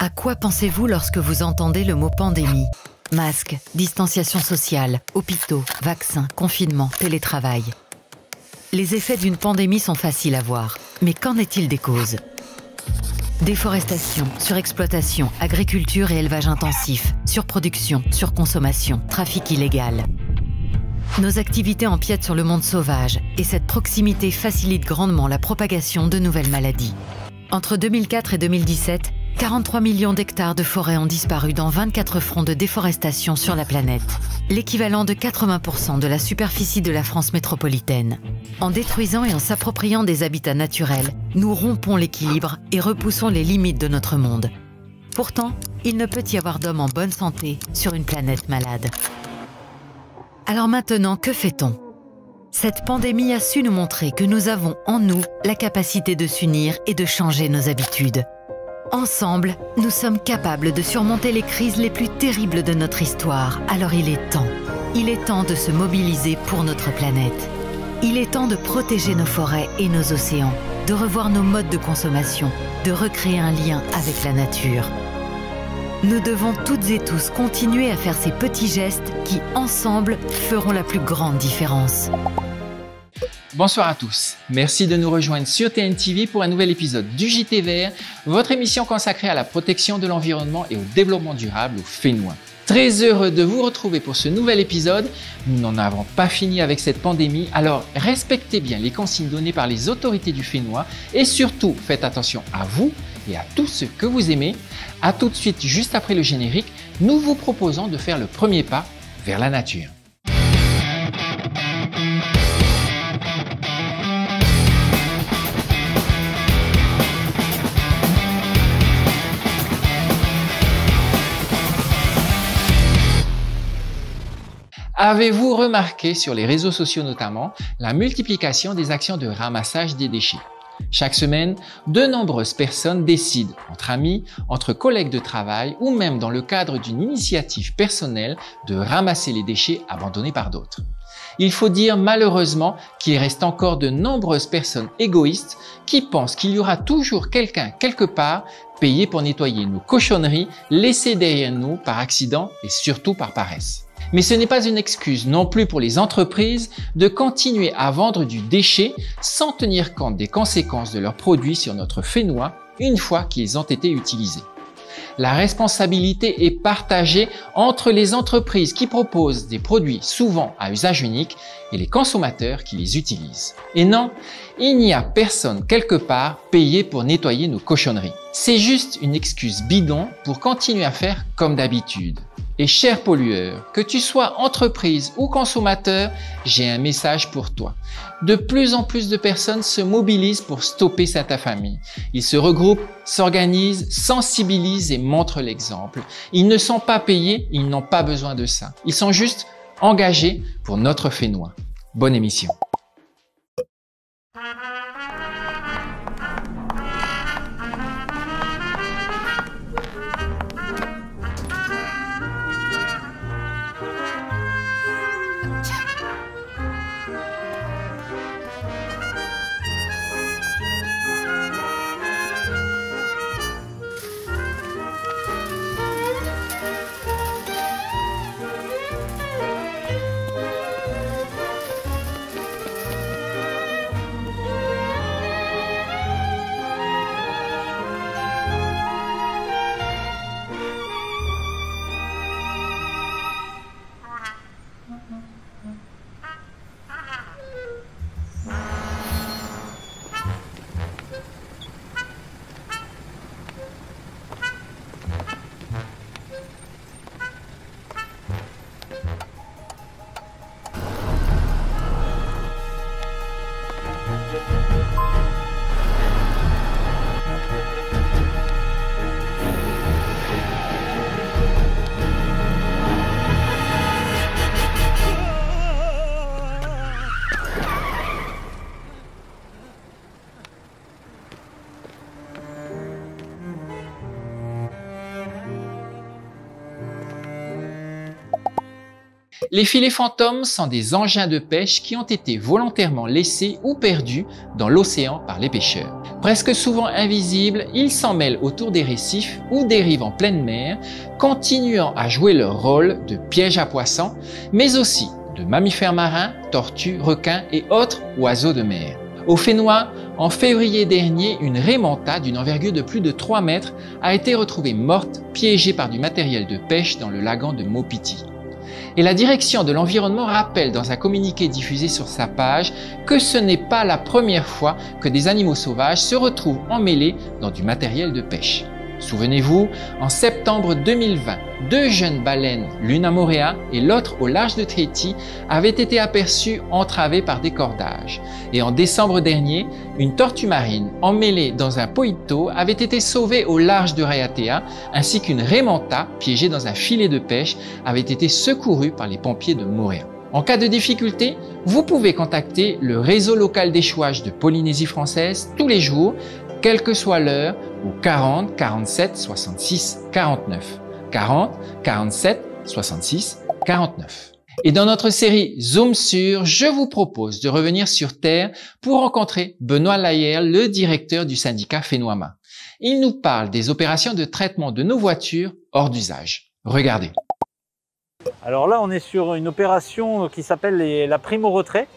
À quoi pensez-vous lorsque vous entendez le mot pandémie? Masques, distanciation sociale, hôpitaux, vaccins, confinement, télétravail. Les effets d'une pandémie sont faciles à voir, mais qu'en est-il des causes? Déforestation, surexploitation, agriculture et élevage intensif, surproduction, surconsommation, trafic illégal. Nos activités empiètent sur le monde sauvage et cette proximité facilite grandement la propagation de nouvelles maladies. Entre 2004 et 2017, 43 millions d'hectares de forêts ont disparu dans 24 fronts de déforestation sur la planète, l'équivalent de 80% de la superficie de la France métropolitaine. En détruisant et en s'appropriant des habitats naturels, nous rompons l'équilibre et repoussons les limites de notre monde. Pourtant, il ne peut y avoir d'homme en bonne santé sur une planète malade. Alors maintenant, que fait-on? Cette pandémie a su nous montrer que nous avons en nous la capacité de s'unir et de changer nos habitudes. Ensemble, nous sommes capables de surmonter les crises les plus terribles de notre histoire. Alors il est temps. Il est temps de se mobiliser pour notre planète. Il est temps de protéger nos forêts et nos océans, de revoir nos modes de consommation, de recréer un lien avec la nature. Nous devons toutes et tous continuer à faire ces petits gestes qui, ensemble, feront la plus grande différence. Bonsoir à tous, merci de nous rejoindre sur TNTV pour un nouvel épisode du JT Vert, votre émission consacrée à la protection de l'environnement et au développement durable au Fénois. Très heureux de vous retrouver pour ce nouvel épisode. Nous n'en avons pas fini avec cette pandémie, alors respectez bien les consignes données par les autorités du Fénois et surtout faites attention à vous et à tous ceux que vous aimez. A tout de suite, juste après le générique, nous vous proposons de faire le premier pas vers la nature. Avez-vous remarqué sur les réseaux sociaux notamment la multiplication des actions de ramassage des déchets? Chaque semaine, de nombreuses personnes décident, entre amis, entre collègues de travail ou même dans le cadre d'une initiative personnelle, de ramasser les déchets abandonnés par d'autres. Il faut dire malheureusement qu'il reste encore de nombreuses personnes égoïstes qui pensent qu'il y aura toujours quelqu'un quelque part payé pour nettoyer nos cochonneries laissées derrière nous par accident et surtout par paresse. Mais ce n'est pas une excuse non plus pour les entreprises de continuer à vendre du déchet sans tenir compte des conséquences de leurs produits sur notre Fénois une fois qu'ils ont été utilisés. La responsabilité est partagée entre les entreprises qui proposent des produits souvent à usage unique et les consommateurs qui les utilisent. Et non, il n'y a personne quelque part payé pour nettoyer nos cochonneries. C'est juste une excuse bidon pour continuer à faire comme d'habitude. Et cher pollueur, que tu sois entreprise ou consommateur, j'ai un message pour toi. De plus en plus de personnes se mobilisent pour stopper cette infamie. Ils se regroupent, s'organisent, sensibilisent et montrent l'exemple. Ils ne sont pas payés, ils n'ont pas besoin de ça. Ils sont juste engagés pour notre Fénois. Bonne émission. Les filets fantômes sont des engins de pêche qui ont été volontairement laissés ou perdus dans l'océan par les pêcheurs. Presque souvent invisibles, ils s'en mêlent autour des récifs ou dérivent en pleine mer, continuant à jouer leur rôle de piège à poissons, mais aussi de mammifères marins, tortues, requins et autres oiseaux de mer. Au Fénois, en février dernier, une raimanta d'une envergure de plus de 3 mètres a été retrouvée morte, piégée par du matériel de pêche dans le lagon de Maupiti. Et la direction de l'environnement rappelle dans un communiqué diffusé sur sa page que ce n'est pas la première fois que des animaux sauvages se retrouvent emmêlés dans du matériel de pêche. Souvenez-vous, en septembre 2020, 2 jeunes baleines, l'une à Moorea et l'autre au large de Tahiti, avaient été aperçues entravées par des cordages. Et en décembre dernier, une tortue marine emmêlée dans un poito avait été sauvée au large de Raiatea, ainsi qu'une raimanta piégée dans un filet de pêche avait été secourue par les pompiers de Moorea. En cas de difficulté, vous pouvez contacter le réseau local d'échouage de Polynésie française tous les jours, quelle que soit l'heure, au 40 47 66 49. 40 47 66 49. Et dans notre série Zoom sur, je vous propose de revenir sur Terre pour rencontrer Benoît Layer, le directeur du syndicat Fénoama. Il nous parle des opérations de traitement de nos voitures hors d'usage. Regardez. Alors là, on est sur une opération qui s'appelle la prime au retrait,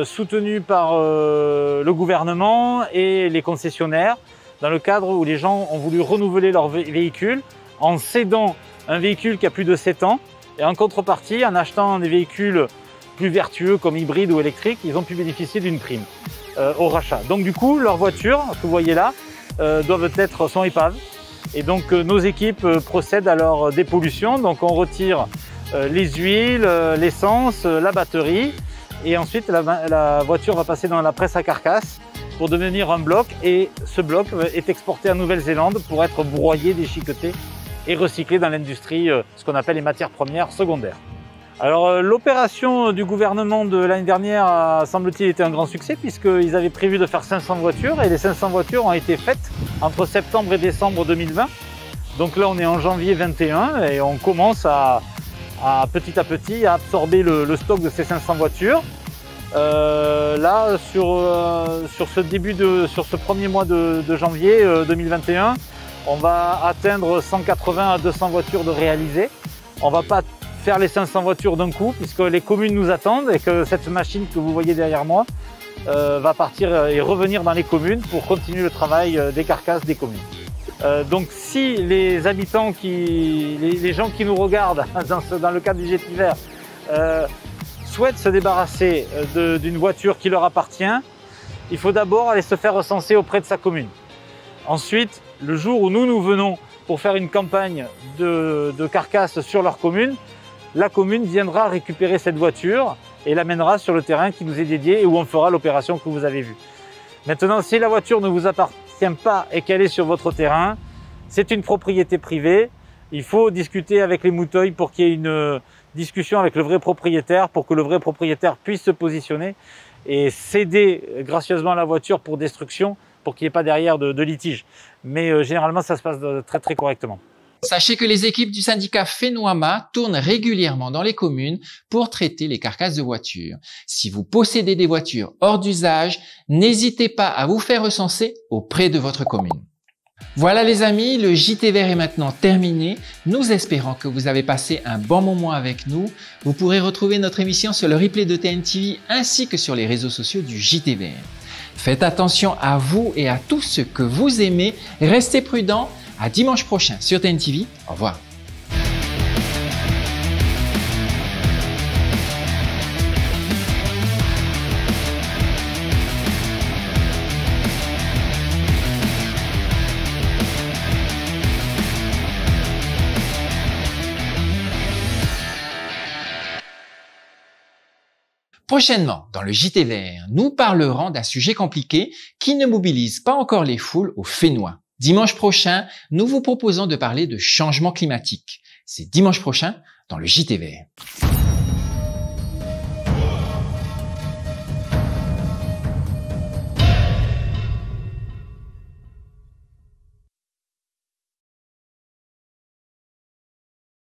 soutenue par le gouvernement et les concessionnaires, dans le cadre où les gens ont voulu renouveler leur véhicule en cédant un véhicule qui a plus de 7 ans et en contrepartie, en achetant des véhicules plus vertueux comme hybrides ou électriques, ils ont pu bénéficier d'une prime au rachat. Donc du coup, leurs voitures, que vous voyez là, sont épaves. Et donc nos équipes procèdent à leur dépollution. Donc on retire les huiles, l'essence, la batterie. Et ensuite, la voiture va passer dans la presse à carcasse pour devenir un bloc. Et ce bloc est exporté en Nouvelle-Zélande pour être broyé, déchiqueté et recyclé dans l'industrie, ce qu'on appelle les matières premières secondaires. Alors l'opération du gouvernement de l'année dernière semble-t-il été un grand succès puisqu'ils avaient prévu de faire 500 voitures et les 500 voitures ont été faites entre septembre et décembre 2020. Donc là on est en janvier 2021 et on commence à petit à absorber le stock de ces 500 voitures. Là sur ce premier mois de janvier 2021, on va atteindre 180 à 200 voitures de réalisées. On va pas faire les 500 voitures d'un coup puisque les communes nous attendent et que cette machine que vous voyez derrière moi va partir et revenir dans les communes pour continuer le travail des carcasses des communes. Donc si les habitants, les gens qui nous regardent dans le cadre du Jet-Hiver souhaitent se débarrasser d'une voiture qui leur appartient, il faut d'abord aller se faire recenser auprès de sa commune. Ensuite, le jour où nous venons pour faire une campagne de carcasse sur leur commune, la commune viendra récupérer cette voiture et l'amènera sur le terrain qui nous est dédié et où on fera l'opération que vous avez vue. Maintenant, si la voiture ne vous appartient pas et qu'elle est sur votre terrain, c'est une propriété privée. Il faut discuter avec les mouteuils pour qu'il y ait une discussion avec le vrai propriétaire pour que le vrai propriétaire puisse se positionner et céder gracieusement la voiture pour destruction pour qu'il n'y ait pas derrière de litige. Mais généralement, ça se passe très très correctement. Sachez que les équipes du syndicat Fénoama tournent régulièrement dans les communes pour traiter les carcasses de voitures. Si vous possédez des voitures hors d'usage, n'hésitez pas à vous faire recenser auprès de votre commune. Voilà les amis, le JT Vert est maintenant terminé. Nous espérons que vous avez passé un bon moment avec nous. Vous pourrez retrouver notre émission sur le replay de TNTV ainsi que sur les réseaux sociaux du JT Vert. Faites attention à vous et à tous ceux que vous aimez. Restez prudents. À dimanche prochain sur TNTV. Au revoir. Prochainement, dans le JT Vert, nous parlerons d'un sujet compliqué qui ne mobilise pas encore les foules au Fénois. Dimanche prochain, nous vous proposons de parler de changement climatique. C'est dimanche prochain dans le JT Vert.